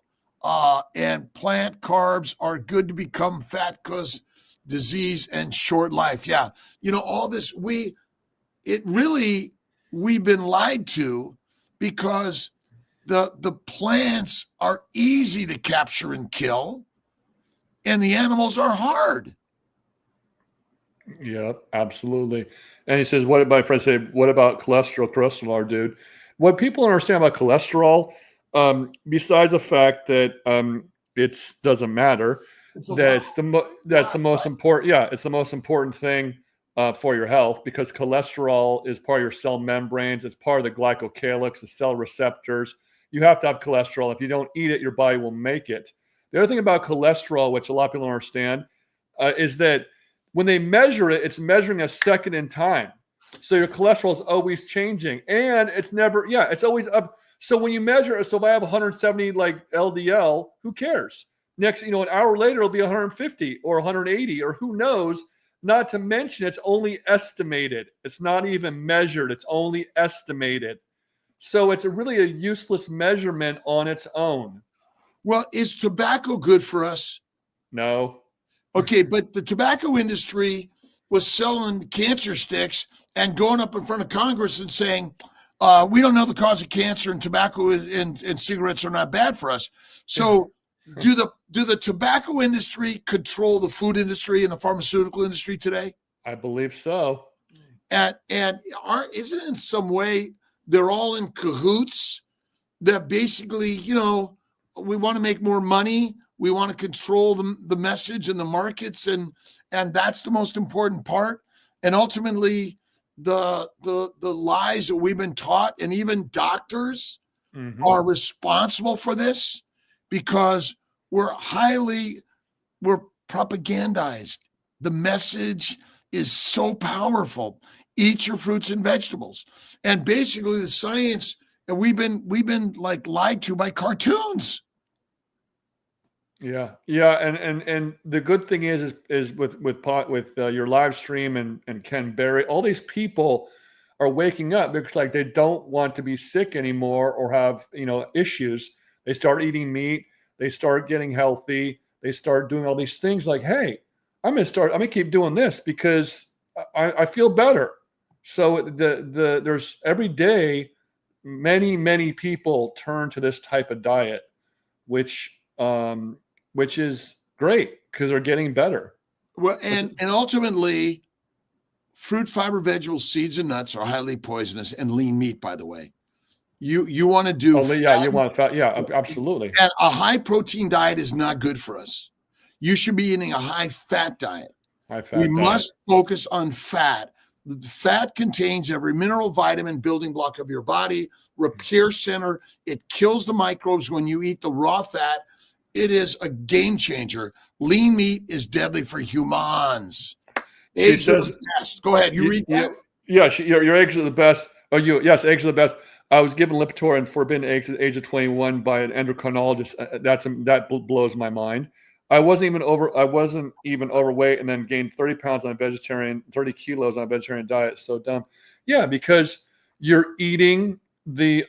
and plant carbs are good to become fat because disease and short life. Yeah. All this, we've been lied to, because the plants are easy to capture and kill, and the animals are hard. Yep, absolutely. And he says, my friends say, what about cholesterol, dude? What people understand about cholesterol, besides the fact that it doesn't matter, that's the most important. Yeah, it's the most important thing for your health, because cholesterol is part of your cell membranes. It's part of the glycocalyx, the cell receptors. you have to have cholesterol. If you don't eat it, your body will make it. The other thing about cholesterol, which a lot of people don't understand, is that when they measure it, it's measuring a second in time. So your cholesterol is always changing, and it's never, it's always up. So when you measure it, so if I have 170 like LDL, who cares? Next, an hour later, it'll be 150 or 180 or who knows. Not to mention, it's only estimated. It's not even measured. It's only estimated. So it's really a useless measurement on its own. Well, is tobacco good for us? No. Okay, but the tobacco industry was selling cancer sticks and going up in front of Congress and saying, we don't know the cause of cancer, and tobacco and cigarettes are not bad for us. So do the tobacco industry control the food industry and the pharmaceutical industry today? I believe so. And isn't it in some way they're all in cahoots that basically, we want to make more money. We want to control the message and the markets. And that's the most important part. And ultimately the lies that we've been taught, and even doctors are responsible for this, because we're propagandized. The message is so powerful. Eat your fruits and vegetables. And basically the science, and we've been like lied to by cartoons. Yeah. And the good thing is with your live stream and Ken Berry, all these people are waking up because like they don't want to be sick anymore or have, issues. They start eating meat. They start getting healthy. They start doing all these things like, hey, I'm going to keep doing this because I feel better. So there's every day, many people turn to this type of diet, which is great because they're getting better. Well, and ultimately, fruit, fiber, vegetables, seeds, and nuts are highly poisonous, and lean meat, by the way. You want to do you want fat. Yeah, absolutely. And a high protein diet is not good for us. You should be eating a high fat diet. We must focus on fat. The fat contains every mineral, vitamin, building block of your body, repair center. It kills the microbes when you eat the raw fat. It is a game changer. Lean meat is deadly for humans. Eggs are the best. Go ahead. You read that? Yeah, your eggs are the best. Yes, eggs are the best. I was given Lipitor and forbidden eggs at the age of 21 by an endocrinologist. That blows my mind. I wasn't even overweight, and then gained 30 pounds on a vegetarian, 30 kilos on a vegetarian diet. So dumb. Yeah, because you're eating the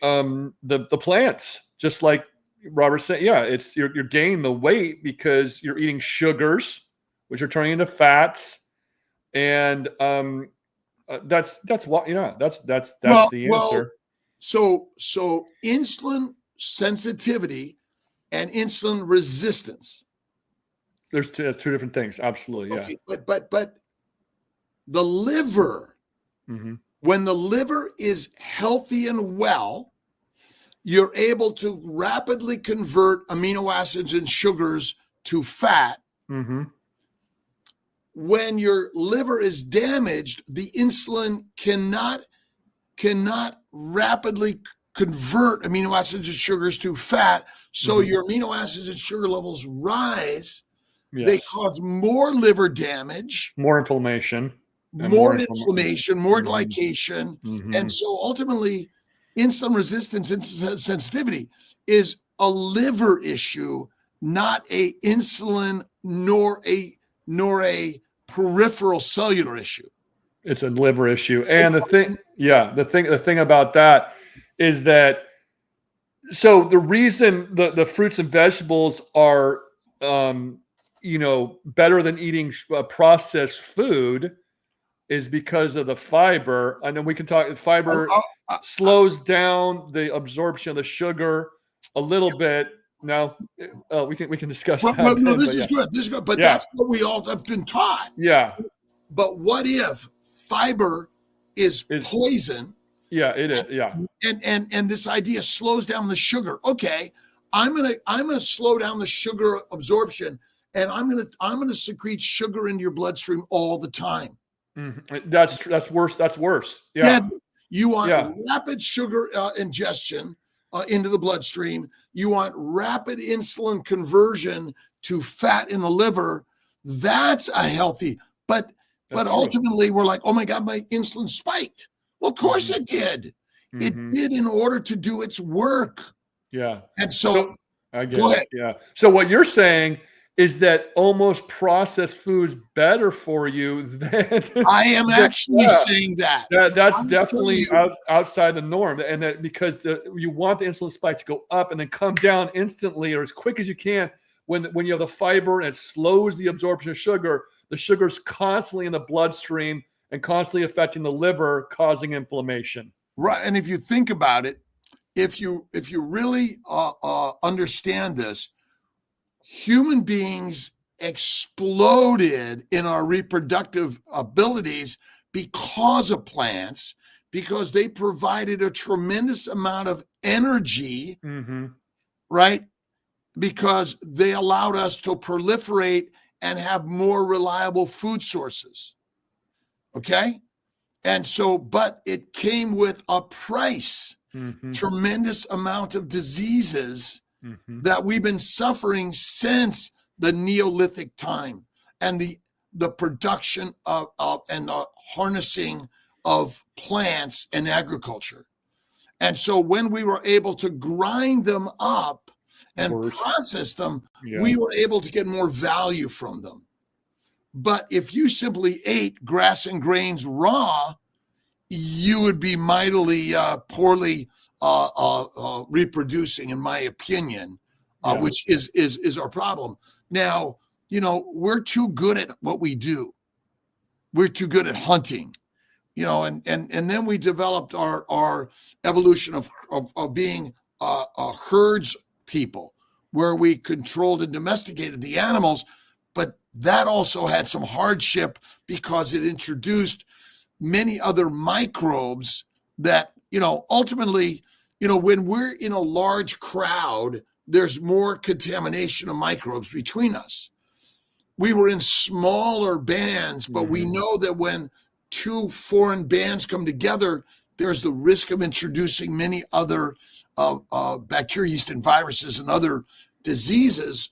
plants, just like Robert said. Yeah, it's you're gaining the weight because you're eating sugars, which are turning into fats, and that's what that's the answer. So insulin sensitivity and insulin resistance. There's two different things. Absolutely. Yeah. Okay, but the liver, when the liver is healthy and well, you're able to rapidly convert amino acids and sugars to fat. When your liver is damaged, the insulin cannot rapidly convert amino acids and sugars to fat. So your amino acids and sugar levels rise. Yes. They cause more liver damage, more inflammation, more glycation. And so ultimately, insulin resistance, insulin sensitivity is a liver issue, not a insulin nor a peripheral cellular issue. It's a liver issue. And the thing about that is that, so the reason the fruits and vegetables are, better than eating processed food is because of the fiber. And then we can talk, fiber slows down the absorption of the sugar a little bit. Now, we can discuss that. Well, no, this is good. This is good. But that's what we all have been taught. Yeah. But what if fiber is poison? Yeah, it is. Yeah. And this idea slows down the sugar. Okay, I'm gonna slow down the sugar absorption, and I'm gonna secrete sugar into your bloodstream all the time. That's worse. That's worse. Yeah. You want rapid sugar ingestion, into the bloodstream. You want rapid insulin conversion to fat in the liver. That's a healthy, but ultimately we're like, oh my God, my insulin spiked. Well, of course it did. It did in order to do its work. Yeah. And so I get it. Yeah. So what you're saying is that almost processed food's better for you than I am actually saying that. That's definitely outside the norm, and that because you want the insulin spike to go up and then come down instantly or as quick as you can when you have the fiber, and it slows the absorption of sugar. The sugar's constantly in the bloodstream and constantly affecting the liver, causing inflammation. Right, and if you think about it, if you really understand this, human beings exploded in our reproductive abilities because of plants, because they provided a tremendous amount of energy, right? Because they allowed us to proliferate and have more reliable food sources. Okay? And so, but it came with a price, tremendous amount of diseases that we've been suffering since the Neolithic time, and the production of and the harnessing of plants and agriculture. And so when we were able to grind them up and process them, we were able to get more value from them. But if you simply ate grass and grains raw, you would be mightily poorly reproducing, in my opinion, which is our problem. Now, we're too good at what we do. We're too good at hunting, and then we developed our evolution of being herds people, where we controlled and domesticated the animals. But that also had some hardship because it introduced many other microbes that, ultimately, when we're in a large crowd, there's more contamination of microbes between us. We were in smaller bands, but we know that when two foreign bands come together, there's the risk of introducing many other bacteria, yeast, and viruses and other diseases.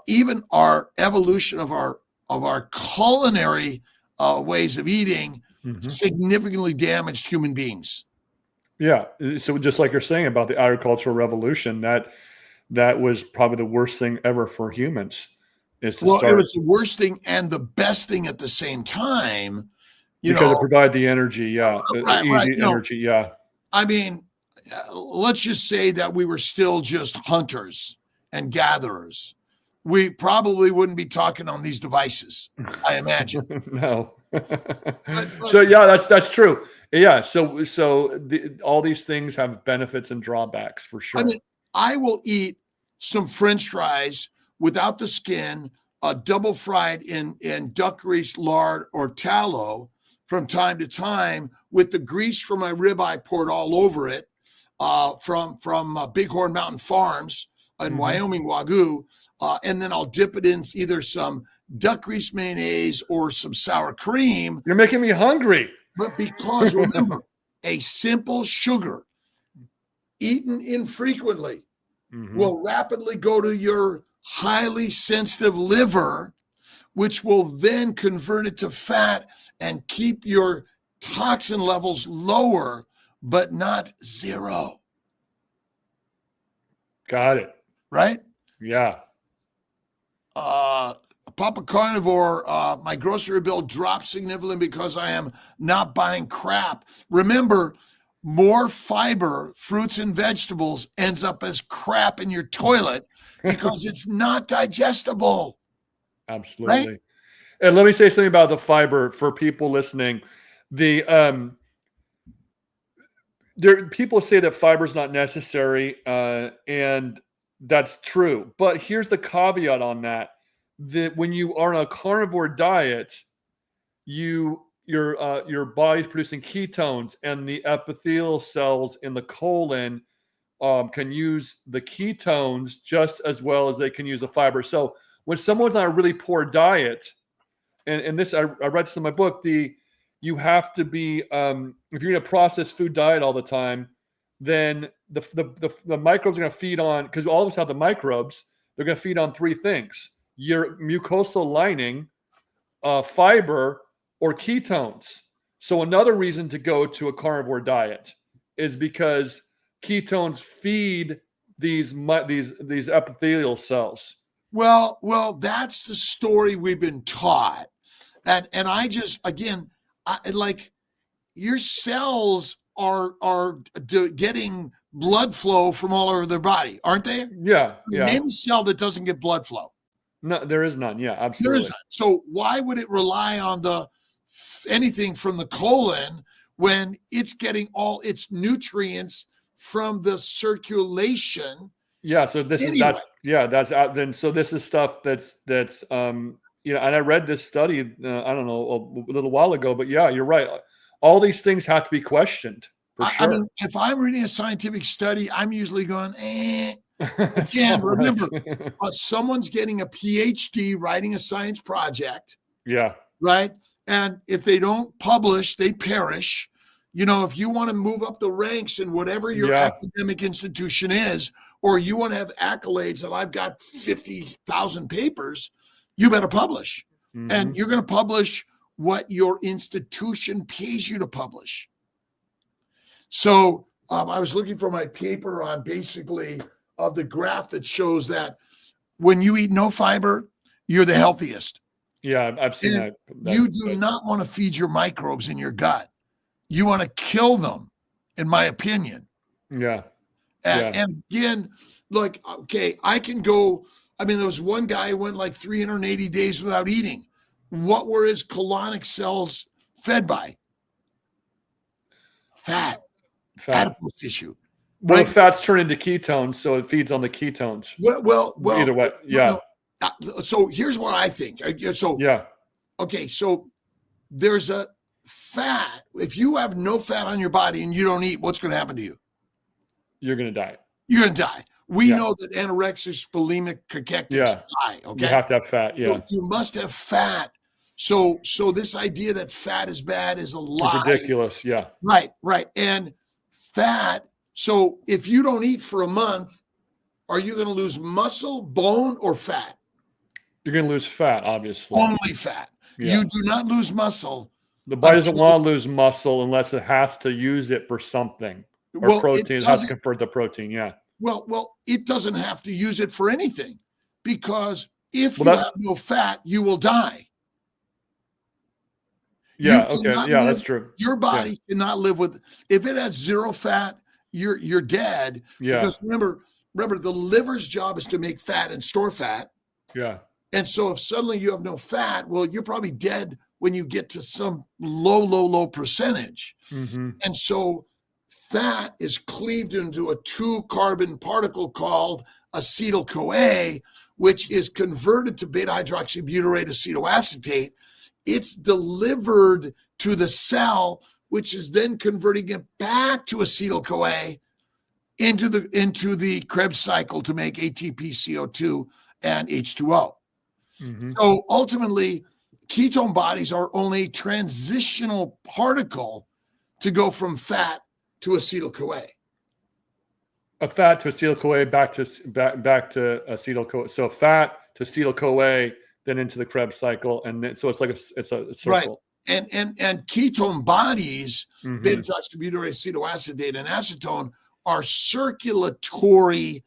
Even our evolution of our culinary ways of eating significantly damaged human beings. Yeah. So just like you're saying about the agricultural revolution, that was probably the worst thing ever for humans. It was the worst thing and the best thing at the same time. Because it provided the energy. Yeah. Easy energy. Yeah. I mean, let's just say that we were still just hunters and gatherers. We probably wouldn't be talking on these devices, I imagine. No. So yeah, that's true. Yeah. So all these things have benefits and drawbacks for sure. I mean, I will eat some French fries without the skin, double fried in duck grease, lard, or tallow from time to time, with the grease from my ribeye poured all over it, from Bighorn Mountain Farms in Wyoming, Wagyu. And then I'll dip it in either some duck grease mayonnaise or some sour cream. You're making me hungry. But because remember, a simple sugar eaten infrequently will rapidly go to your highly sensitive liver, which will then convert it to fat and keep your toxin levels lower, but not zero. Got it. Right? Yeah. Papa Carnivore, my grocery bill dropped significantly because I am not buying crap. Remember, more fiber, fruits and vegetables ends up as crap in your toilet because it's not digestible. Absolutely. Right? And let me say something about the fiber for people listening. People say that fiber is not necessary, and that's true. But here's the caveat on that: that when you are on a carnivore diet, your body's producing ketones, and the epithelial cells in the colon can use the ketones just as well as they can use the fiber. So when someone's on a really poor diet, and this I read this in my book, you have to be if you're in a processed food diet all the time, then the microbes are going to feed on, because all of us have the microbes, they're going to feed on three things: your mucosal lining, fiber, or ketones. So another reason to go to a carnivore diet is because ketones feed these epithelial cells. Well, that's the story we've been taught. And I just, again, like your cells are getting blood flow from all over their body, aren't they? Yeah. Name a cell that doesn't get blood flow. No, there is none. Yeah, absolutely. There is none. So why would it rely on anything from the colon when it's getting all its nutrients from the circulation? Yeah. So this anyway. that's out then. So this is stuff that's and I read this study, I don't know, a little while ago, but yeah, you're right. All these things have to be questioned. For sure. I mean, if I'm reading a scientific study, I'm usually going, Again, remember, someone's getting a PhD writing a science project. Yeah. Right. And if they don't publish, they perish. If you want to move up the ranks in whatever your academic institution is, or you want to have accolades that I've got 50,000 papers, you better publish. Mm-hmm. And you're going to publish what your institution pays you to publish. So I was looking for my paper on basically the graph that shows that when you eat no fiber, you're the healthiest. Yeah, I've seen that. You do not want to feed your microbes in your gut. You want to kill them, in my opinion. Yeah. And again, like, okay, I can go. I mean, there was one guy who went like 380 days without eating. What were his colonic cells fed by? Fat. Adipose tissue. Well, fats turn into ketones, so it feeds on the ketones. Well, either way, yeah. So here's what I think. Okay, so there's a fat. If you have no fat on your body and you don't eat, what's going to happen to you? You're going to die. You're going to die. We know that anorexic, bulimic, cachectics die. Okay, you have to have fat. Yeah, so you must have fat. So this idea that fat is bad is a lie. It's ridiculous. Yeah. Right. And fat. So if you don't eat for a month, are you going to lose muscle, bone, or fat? You're going to lose fat, obviously. Only fat. Yeah. You do not lose muscle. The body doesn't want to lose muscle unless it has to use it for something. Or protein. It has to convert the protein. Yeah. Well, it doesn't have to use it for anything, because if you have no fat, you will die. Yeah. Okay. Yeah, that's true. Your body cannot live with. If it has zero fat, you're dead. Yeah. Because remember, the liver's job is to make fat and store fat. Yeah. And so if suddenly you have no fat, well, you're probably dead when you get to some low percentage. Mm-hmm. And so fat is cleaved into a 2-carbon particle called acetyl-CoA, which is converted to beta-hydroxybutyrate acetoacetate. It's delivered to the cell, which is then converting it back to acetyl-CoA into the Krebs cycle to make ATP, CO2, and H2O. Mm-hmm. So ultimately, ketone bodies are only a transitional particle to go from fat to acetyl-CoA. A fat to acetyl-CoA back to acetyl-CoA. So fat to acetyl-CoA, then into the Krebs cycle, and then, so it's like it's a circle. Right. And ketone bodies, Mm-hmm. beta-hydroxybutyrate, acetoacetate, and acetone, are circulatory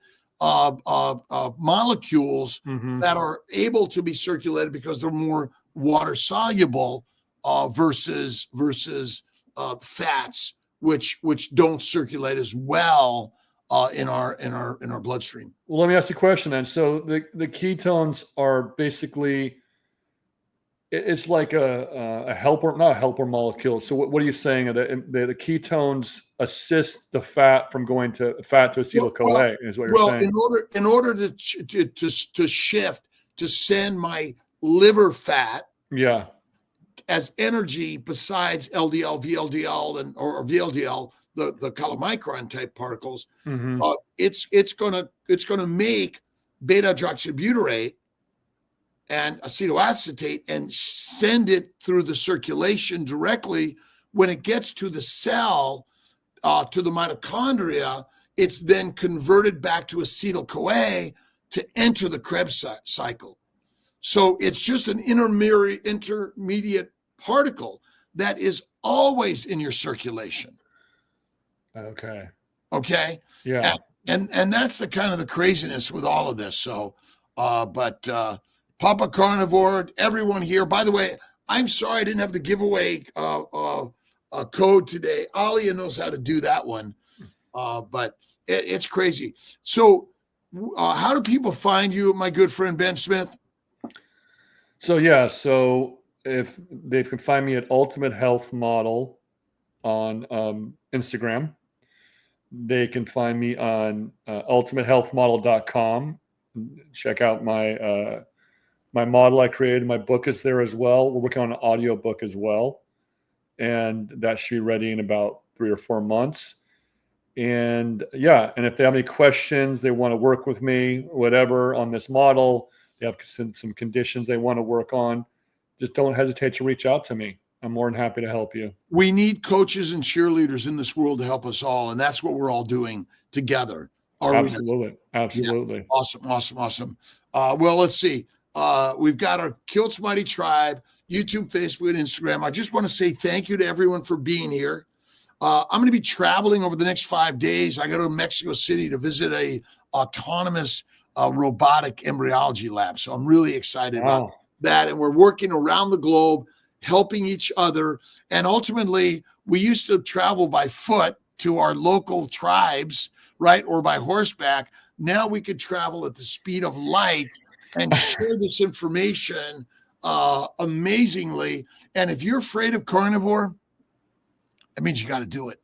molecules Mm-hmm. that are able to be circulated because they're more water soluble versus fats, which don't circulate as well in our bloodstream. Well, let me ask you a question then. So the ketones are basically, it's like a helper, not a helper molecule. So what are you saying? The ketones assist the fat from going to acetyl-CoA, is what you're saying. In order to shift, to send my liver fat as energy besides LDL, VLDL, or VLDL, the chylomicron type particles, Mm-hmm. It's gonna make beta-hydroxybutyrate and acetoacetate and send it through the circulation directly. When it gets to the cell, to the mitochondria, it's then converted back to acetyl-CoA to enter the Krebs cycle. So it's just an intermediate particle that is always in your circulation. Okay. Yeah. And that's the kind of the craziness with all of this. So, but Papa Carnivore, everyone here. By the way, I'm sorry I didn't have the giveaway code today. Alia knows how to do that one, but it's crazy. So, how do people find you, my good friend Ben Smith? So if they can find me at Ultimate Health Model on Instagram, they can find me on ultimatehealthmodel.com. Check out my my model I created. My book is there as well. We're working on an audio book as well, and that should be ready in about 3 or 4 months. And and if they have any questions, they want to work with me, whatever, on this model, they have some conditions they want to work on, just don't hesitate to reach out to me. I'm more than happy to help you. We need coaches and cheerleaders in this world to help us all, and that's what we're all doing together. Absolutely. Yeah. Awesome. Well, let's see. We've got our Kilt's Mighty Tribe, YouTube, Facebook, and Instagram. I just want to say thank you to everyone for being here. I'm going to be traveling over the next 5 days. I go to Mexico City to visit a autonomous robotic embryology lab. So I'm really excited about that. And we're working around the globe, helping each other. And ultimately, we used to travel by foot to our local tribes, right? Or by horseback. Now we could travel at the speed of light and share this information amazingly. And if you're afraid of carnivore, that means you got to do it.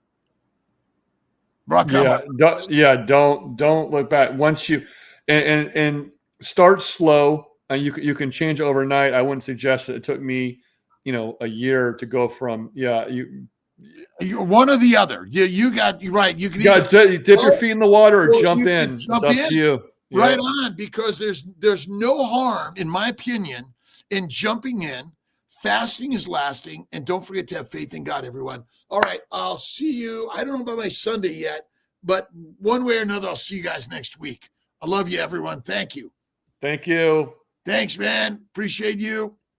Don't look back. Once you and start slow, and you can change overnight. I wouldn't suggest that it took me, a year to go from you're one or the other. You're right. You can dip your feet in the water or jump in. It's up to you. Right on, because there's no harm, in my opinion, in jumping in. Fasting is lasting, and don't forget to have faith in God, everyone. All right, I'll see you. I don't know about my Sunday yet, but one way or another, I'll see you guys next week. I love you, everyone. Thank you. Thank you. Thanks, man. Appreciate you.